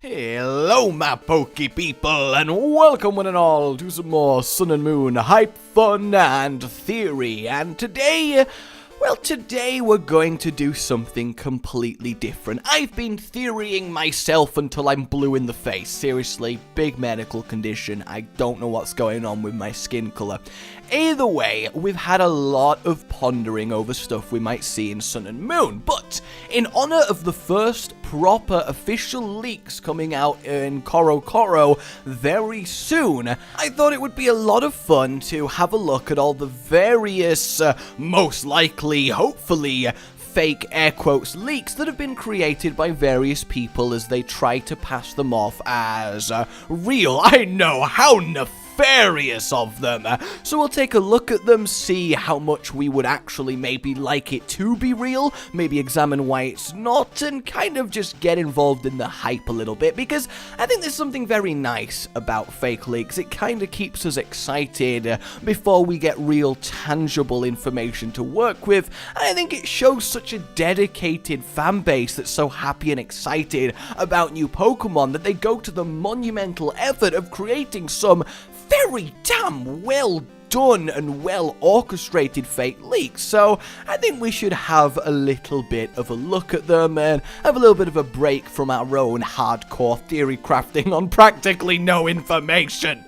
Hello my Poke people, and welcome one and all to some more Sun and Moon hype, fun, and theory. And today we're going to do something completely different. I've been theorying myself until I'm blue in the face. Seriously, big medical condition. I don't know what's going on with my skin color. Either way, we've had a lot of pondering over stuff we might see in Sun and Moon, but in honor of the first proper official leaks coming out in Koro very soon, I thought it would be a lot of fun to have a look at all the various, most likely, hopefully, fake air quotes leaks that have been created by various people as they try to pass them off as real. I know, how nefarious of them. So we'll take a look at them, see how much we would actually maybe like it to be real, maybe examine why it's not, and kind of just get involved in the hype a little bit, because I think there's something very nice about fake leaks. It kind of keeps us excited before we get real tangible information to work with, and I think it shows such a dedicated fan base that's so happy and excited about new Pokemon that they go to the monumental effort of creating some very damn well done and well orchestrated fake leaks. So I think we should have a little bit of a look at them and have a little bit of a break from our own hardcore theory crafting on practically no information.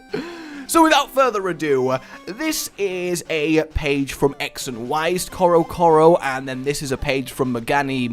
So without further ado, this is a page from X and Y's Koro, and then this is a page from Magani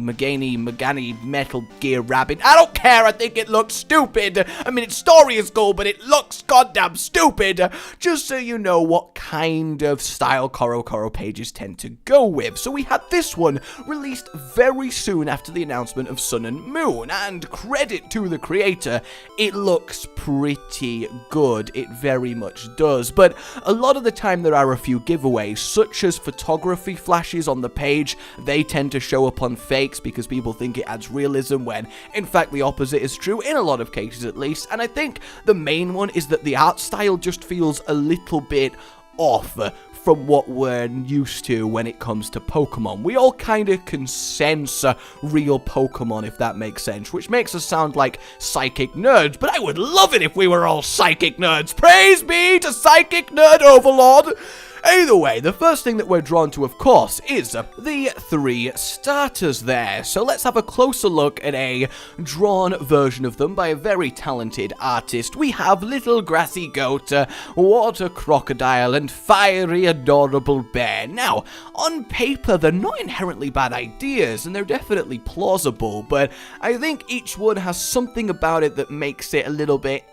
Metal Gear Rabbit. I don't care, I think it looks stupid. I mean, its story is cool, but it looks goddamn stupid. Just so you know what kind of style Koro pages tend to go with. So we had this one released very soon after the announcement of Sun and Moon, and credit to the creator, it looks pretty good. It very much does, but a lot of the time there are a few giveaways, such as photography flashes on the page. They tend to show up on fakes because people think it adds realism, when in fact the opposite is true, in a lot of cases at least. And I think the main one is that the art style just feels a little bit off from what we're used to when it comes to Pokemon. We all kind of can sense real Pokemon, if that makes sense, which makes us sound like psychic nerds, but I would love it if we were all psychic nerds. Praise be to Psychic Nerd Overlord! Either way, the first thing that we're drawn to, of course, is the three starters there. So let's have a closer look at a drawn version of them by a very talented artist. We have Little Grassy Goat, Water Crocodile, and Fiery Adorable Bear. Now, on paper, they're not inherently bad ideas, and they're definitely plausible, but I think each one has something about it that makes it a little bit,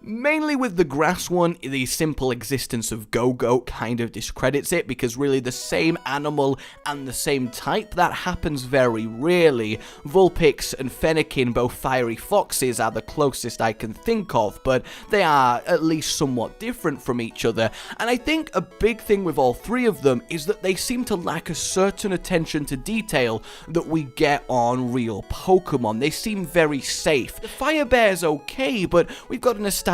mainly with the grass one, the simple existence of Go-Goat kind of discredits it, because really the same animal and the same type, that happens very rarely. Vulpix and Fennekin, both fiery foxes, are the closest I can think of, but they are at least somewhat different from each other. And I think a big thing with all three of them is that they seem to lack a certain attention to detail that we get on real Pokemon. They seem very safe. The Fire Bear's okay, but we've got an established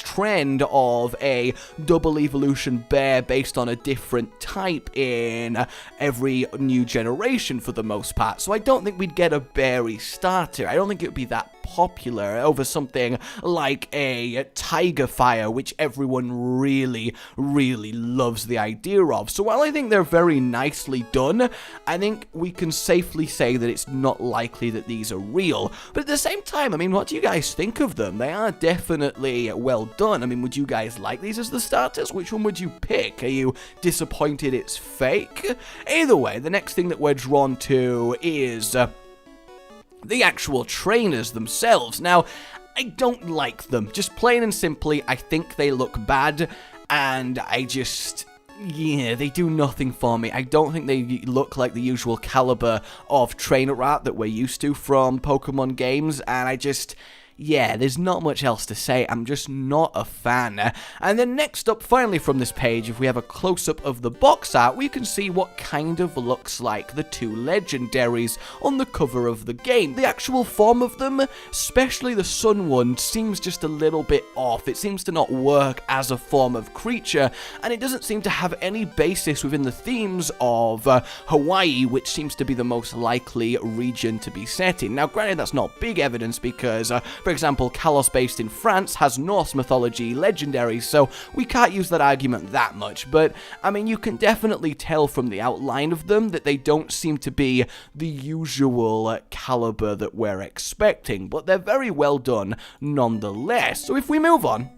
trend of a double evolution bear based on a different type in every new generation for the most part. So I don't think we'd get a berry starter. I don't think it would be that popular over something like a Tiger Fire, which everyone really loves the idea of. So while I think they're very nicely done, I think we can safely say that it's not likely that these are real. But at the same time, I mean, what do you guys think of them? They are definitely well done. I mean, would you guys like these as the starters? Which one would you pick? Are you disappointed it's fake? Either way, the next thing that we're drawn to is the actual trainers themselves. Now, I don't like them. Just plain and simply, I think they look bad, and yeah, they do nothing for me. I don't think they look like the usual caliber of trainer art that we're used to from Pokemon games, and yeah, there's not much else to say. I'm just not a fan. And then next up, finally from this page, if we have a close-up of the box art, we can see what kind of looks like the two legendaries on the cover of the game. The actual form of them, especially the sun one, seems just a little bit off. It seems to not work as a form of creature, and it doesn't seem to have any basis within the themes of Hawaii, which seems to be the most likely region to be set in. Now, granted, that's not big evidence because, for example, Kalos, based in France, has Norse mythology legendaries, so we can't use that argument that much, but, I mean, you can definitely tell from the outline of them that they don't seem to be the usual caliber that we're expecting, but they're very well done nonetheless. So if we move on,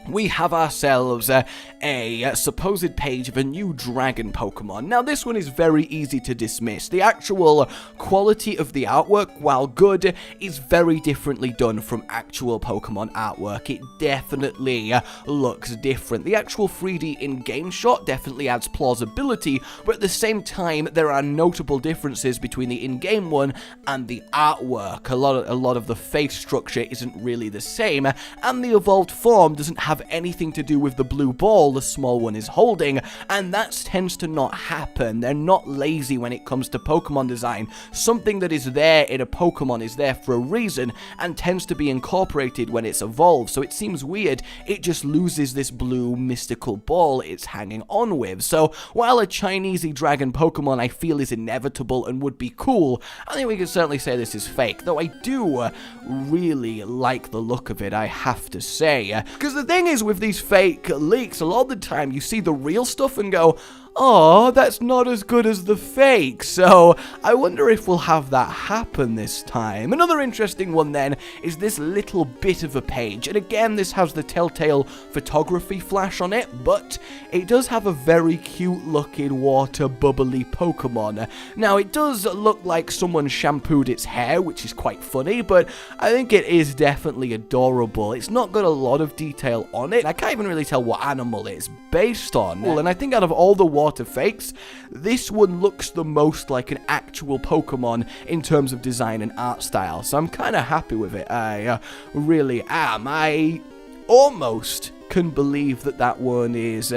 we have ourselves a supposed page of a new dragon Pokemon. Now, this one is very easy to dismiss. The actual quality of the artwork, while good, is very differently done from actual Pokemon artwork. It definitely looks different. The actual 3D in-game shot definitely adds plausibility, but at the same time, there are notable differences between the in-game one and the artwork. A lot of the face structure isn't really the same, and the evolved form doesn't have anything to do with the blue ball the small one is holding, and that tends to not happen. They're not lazy when it comes to Pokemon design. Something that is there in a Pokemon is there for a reason and tends to be incorporated when it's evolved, so it seems weird it just loses this blue mystical ball it's hanging on with. So while a Chinesey dragon Pokemon I feel is inevitable and would be cool, I think we can certainly say this is fake, though I do really like the look of it, I have to say. Because the thing is with these fake leaks, a lot of the time you see the real stuff and go, oh, that's not as good as the fake, so I wonder if we'll have that happen this time. Another interesting one then is this little bit of a page, and again this has the Telltale photography flash on it, but it does have a very cute looking water bubbly Pokemon. Now, it does look like someone shampooed its hair, which is quite funny, but I think it is definitely adorable. It's not got a lot of detail on it. I can't even really tell what animal it's based on, and I think out of all the water fakes, this one looks the most like an actual Pokemon in terms of design and art style, so I'm kind of happy with it. I really am. I almost can believe that one is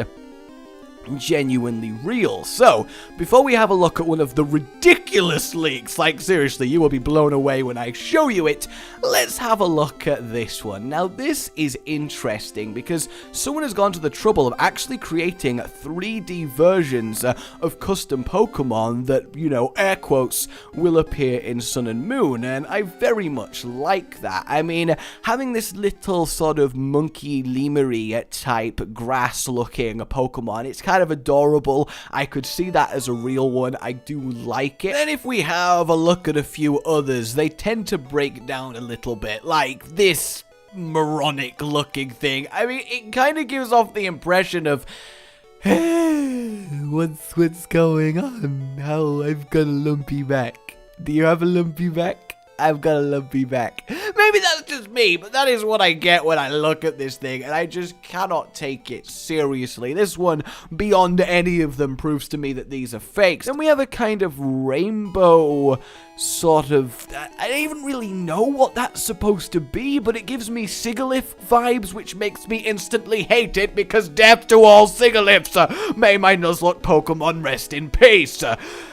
genuinely real. So, before we have a look at one of the ridiculous leaks, like seriously, you will be blown away when I show you it, let's have a look at this one. Now, this is interesting because someone has gone to the trouble of actually creating 3D versions of custom Pokemon that, you know, air quotes, will appear in Sun and Moon, and I very much like that. I mean, having this little sort of monkey lemuri type grass looking Pokemon, it's kind of adorable. I could see that as a real one. I do like it. And if we have a look at a few others, they tend to break down a little bit, like this moronic looking thing. I mean, it kind of gives off the impression of, hey, what's going on? How I've got a lumpy back. Do you have a lumpy back? I've got a lumpy back. Maybe that's just me, but that is what I get when I look at this thing, and I just cannot take it seriously. This one, beyond any of them, proves to me that these are fakes. And we have a kind of rainbow sort of, I don't even really know what that's supposed to be, but it gives me Sigalith vibes, which makes me instantly hate it, because death to all Sigaliths. May my Nuzlocke Pokemon rest in peace.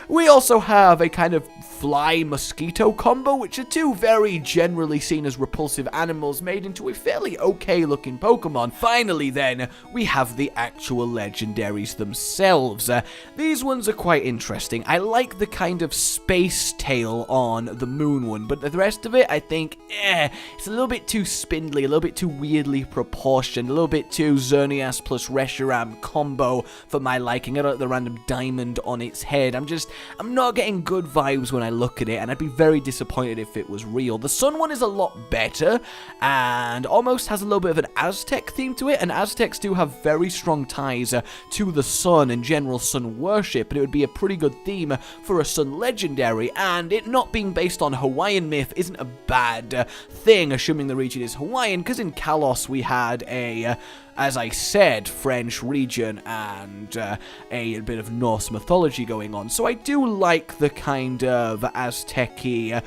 We also have a kind of fly-mosquito combo, which are two very generally seen as repulsive animals made into a fairly okay-looking Pokemon. Finally, then, we have the actual legendaries themselves. These ones are quite interesting. I like the kind of space tail on the moon one, but the rest of it, I think, it's a little bit too spindly, a little bit too weirdly proportioned, a little bit too Xerneas plus Reshiram combo for my liking. I don't like the random diamond on its head. I'm not getting good vibes when I look at it, and I'd be very disappointed if it was real. The sun one is a lot better, and almost has a little bit of an Aztec theme to it, and Aztecs do have very strong ties to the sun and general sun worship, and it would be a pretty good theme for a sun legendary, and it not being based on Hawaiian myth isn't a bad thing, assuming the region is Hawaiian, because in Kalos we had a, as I said, French region and a bit of Norse mythology going on. So I do like the kind of Aztec-y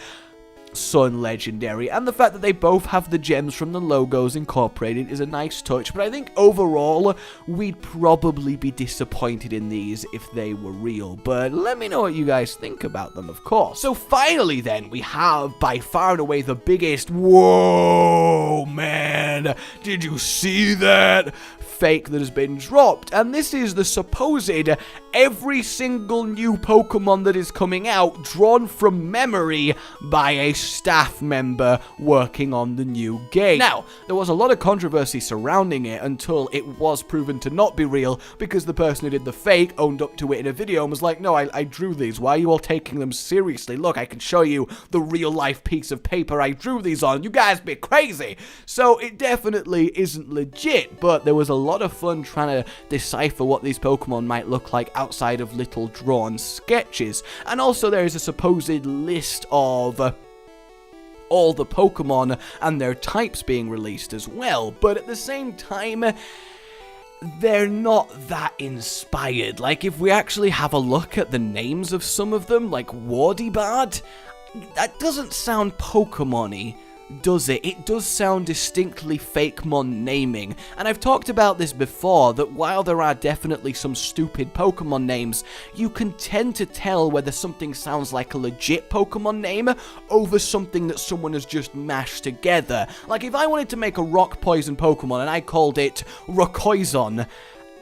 Sun Legendary, and the fact that they both have the gems from the logos incorporated is a nice touch, but I think overall we'd probably be disappointed in these if they were real, but let me know what you guys think about them, of course. So finally then, we have by far and away the biggest, whoa man, did you see that? Fake that has been dropped, and this is the supposed every single new Pokemon that is coming out drawn from memory by a staff member working on the new game. Now, there was a lot of controversy surrounding it until it was proven to not be real, because the person who did the fake owned up to it in a video and was like, no, I drew these, why are you all taking them seriously? Look, I can show you the real life piece of paper I drew these on, you guys be crazy. So it definitely isn't legit, but there was a lot of fun trying to decipher what these Pokemon might look like outside of little drawn sketches. And also there is a supposed list of all the Pokemon and their types being released as well, but at the same time they're not that inspired. Like, if we actually have a look at the names of some of them, like Wardybard, that doesn't sound Pokemon-y, does it? It does sound distinctly Fakemon naming, and I've talked about this before, that while there are definitely some stupid Pokemon names, you can tend to tell whether something sounds like a legit Pokemon name over something that someone has just mashed together. Like, if I wanted to make a rock poison Pokemon and I called it Rockoizon,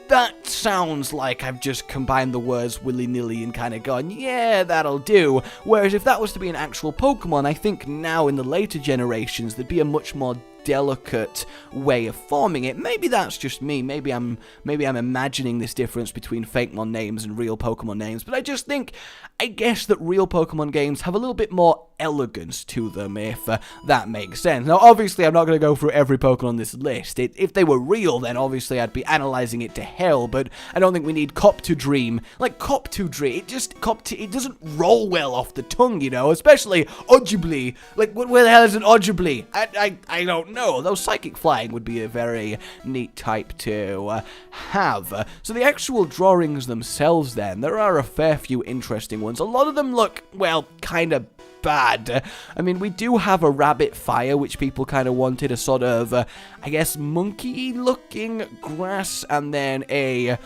that sounds like I've just combined the words willy-nilly and kind of gone, yeah, that'll do. Whereas if that was to be an actual Pokemon, I think now in the later generations, there'd be a much more delicate way of forming it. Maybe that's just me. Maybe I'm imagining this difference between Fakemon names and real Pokemon names. But I guess that real Pokemon games have a little bit more elegance to them, if that makes sense. Now, obviously, I'm not going to go through every Pokemon on this list. If they were real, then obviously I'd be analyzing it to hell, but I don't think we need Cop to Dream. Like, Cop to Dream, it doesn't roll well off the tongue, you know, especially Ojibly. Like, where the hell is an Ojibly? I don't know. Though Psychic Flying would be a very neat type to have. So the actual drawings themselves, then, there are a fair few interesting ones. A lot of them look, well, kind of bad. I mean, we do have a Rabbit Fire, which people kind of wanted, a sort of, I guess, monkey-looking grass, and then a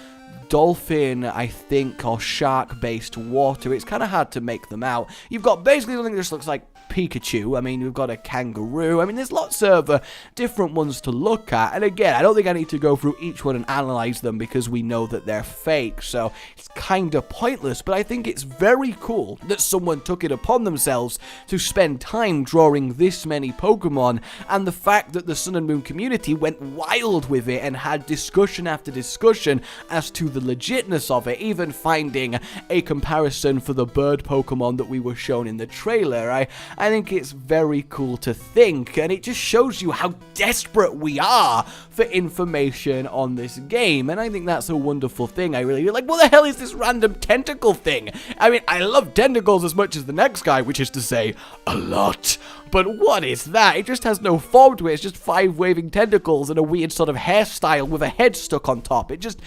dolphin, I think, or shark-based water. It's kind of hard to make them out. You've got basically something that just looks like Pikachu. I mean, we've got a kangaroo. I mean, there's lots of different ones to look at. And again, I don't think I need to go through each one and analyze them because we know that they're fake. So it's kind of pointless. But I think it's very cool that someone took it upon themselves to spend time drawing this many Pokemon. And the fact that the Sun and Moon community went wild with it and had discussion after discussion as to the legitness of it, even finding a comparison for the bird Pokemon that we were shown in the trailer. I think it's very cool to think, and it just shows you how desperate we are for information on this game, and I think that's a wonderful thing. I really like, what the hell is this random tentacle thing? I mean, I love tentacles as much as the next guy, which is to say, a lot. But what is that? It just has no form to it. It's just 5 waving tentacles and a weird sort of hairstyle with a head stuck on top. It just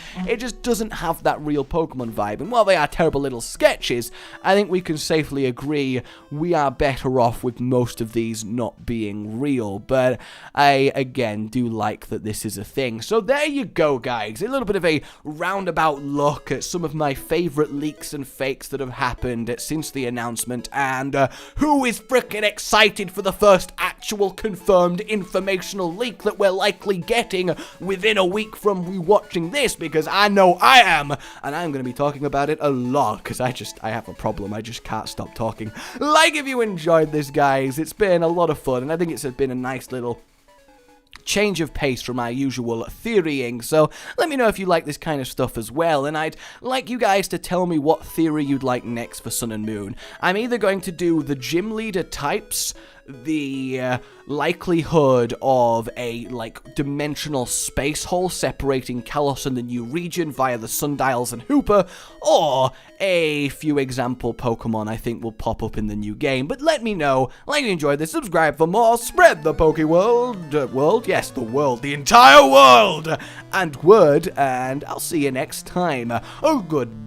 doesn't have that real Pokemon vibe. And while they are terrible little sketches, I think we can safely agree we are better off with most of these not being real. But I, again, do like that this is a thing. So there you go, guys. A little bit of a roundabout look at some of my favorite leaks and fakes that have happened since the announcement. And who is freaking excited for the first actual confirmed informational leak that we're likely getting within a week from rewatching this, because I know I am, and I'm going to be talking about it a lot, because I have a problem, I just can't stop talking. Like if you enjoyed this, guys, it's been a lot of fun, and I think it's been a nice little change of pace from our usual theorying, so let me know if you like this kind of stuff as well, and I'd like you guys to tell me what theory you'd like next for Sun and Moon. I'm either going to do the gym leader types, the likelihood of a, like, dimensional space hole separating Kalos and the new region via the Sundials and Hooper, or a few example Pokemon I think will pop up in the new game. But let me know. Like you enjoyed this, subscribe for more, spread the Poke world, yes, the world, the entire world, and word, and I'll see you next time. Oh, goodbye.